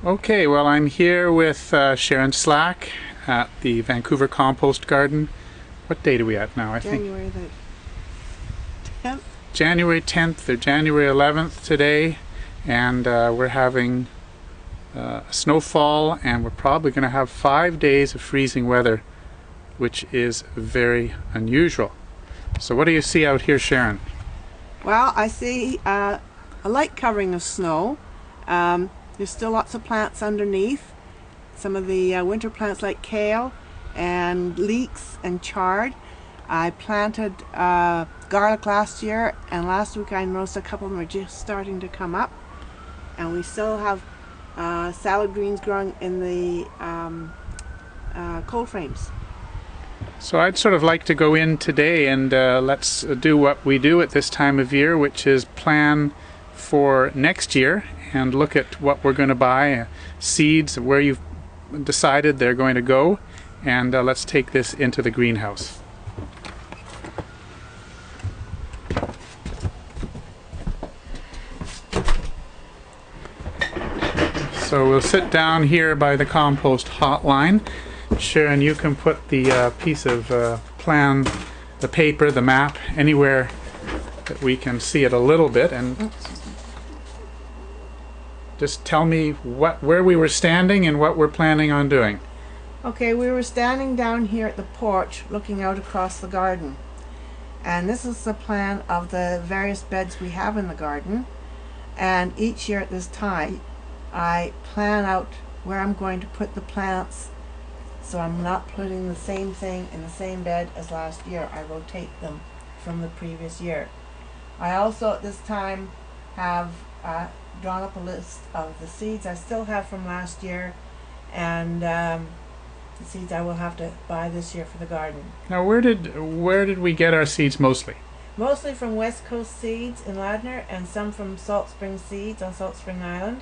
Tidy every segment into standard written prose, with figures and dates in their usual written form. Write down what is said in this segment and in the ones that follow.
Okay, well, I'm here with Sharon Slack at the Vancouver Compost Garden. What date are we at now? I think January the 10th. January 10th or January 11th today, and we're having a snowfall, and we're probably going to have 5 days of freezing weather, which is very unusual. So what do you see out here, Sharon? Well, I see a light covering of snow. There's still lots of plants underneath. Some of the winter plants like kale and leeks and chard. I planted garlic last year, and last week I noticed a couple of them are just starting to come up. And we still have salad greens growing in the cold frames. So I'd sort of like to go in today and let's do what we do at this time of year, which is plan for next year and look at what we're going to buy, seeds, where you've decided they're going to go, and let's take this into the greenhouse. So we'll sit down here by the compost hotline. Sharon, you can put the piece of plan, the paper, the map, anywhere that we can see it a little bit, and just tell me where we were standing and what we're planning on doing. Okay, we were standing down here at the porch looking out across the garden. And this is the plan of the various beds we have in the garden. And each year at this time, I plan out where I'm going to put the plants, so I'm not putting the same thing in the same bed as last year. I rotate them from the previous year. I also at this time have drawn up a list of the seeds I still have from last year, and the seeds I will have to buy this year for the garden. Now, where did we get our seeds mostly? Mostly from West Coast Seeds in Ladner, and some from Salt Spring Seeds on Salt Spring Island.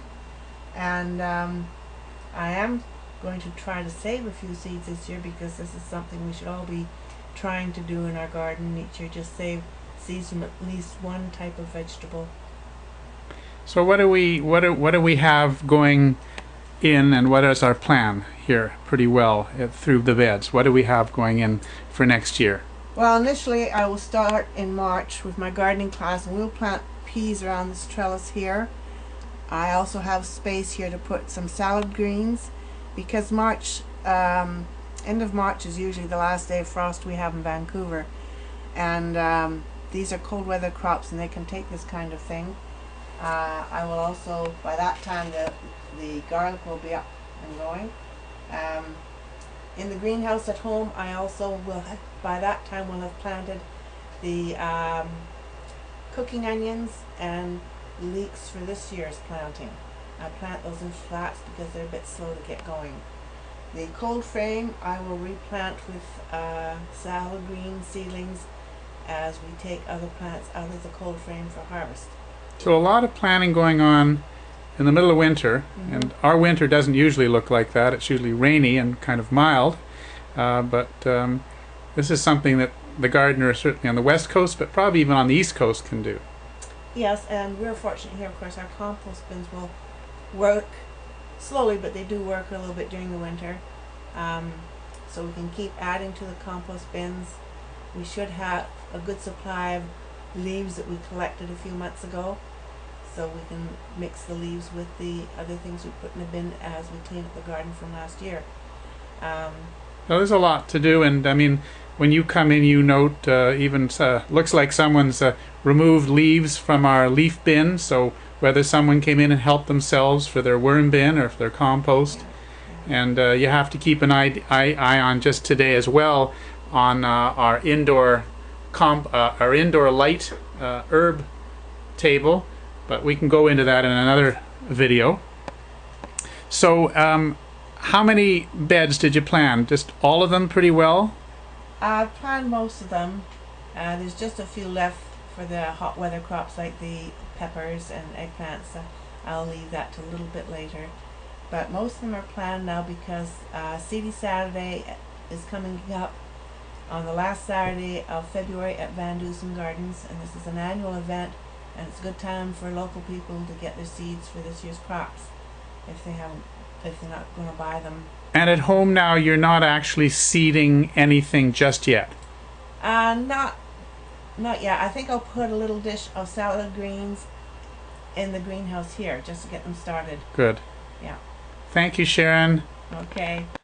And I am going to try to save a few seeds this year, because this is something we should all be trying to do in our garden each year, just save seeds from at least one type of vegetable. So what do we have going in, and what is our plan here pretty well through the beds? What do we have going in for next year? Well, initially I will start in March with my gardening class, and we'll plant peas around this trellis here. I also have space here to put some salad greens, because March, end of March is usually the last day of frost we have in Vancouver, and these are cold weather crops and they can take this kind of thing. I will also, by that time, the garlic will be up and going. In the greenhouse at home, I also will have, by that time, will have planted the cooking onions and leeks for this year's planting. I plant those in flats because they're a bit slow to get going. The cold frame I will replant with salad green seedlings as we take other plants out of the cold frame for harvest. So a lot of planning going on in the middle of winter, and our winter doesn't usually look like that. It's usually rainy and kind of mild, but this is something that the gardener, certainly on the west coast, but probably even on the east coast, can do. Yes, and we're fortunate here, of course. Our compost bins will work slowly, but they do work a little bit during the winter, so we can keep adding to the compost bins. We should have a good supply of leaves that we collected a few months ago, so we can mix the leaves with the other things we put in the bin as we clean up the garden from last year. Well, there's a lot to do, and I mean, when you come in, you note even looks like someone's removed leaves from our leaf bin, so whether someone came in and helped themselves for their worm bin or for their compost. And you have to keep an eye on just today as well on our indoor light herb table, but we can go into that in another video. So how many beds did you plan? Just all of them pretty well? I've planned most of them. There's just a few left for the hot weather crops like the peppers and eggplants. I'll leave that to a little bit later. But most of them are planned now because Seedy Saturday is coming up on the last Saturday of February at Van Dusen Gardens, and this is an annual event, and it's a good time for local people to get their seeds for this year's crops. if they're not going to buy them. And at home now, you're not actually seeding anything just yet. Not yet. I think I'll put a little dish of salad greens in the greenhouse here just to get them started. Good. Yeah. Thank you, Sharon. Okay.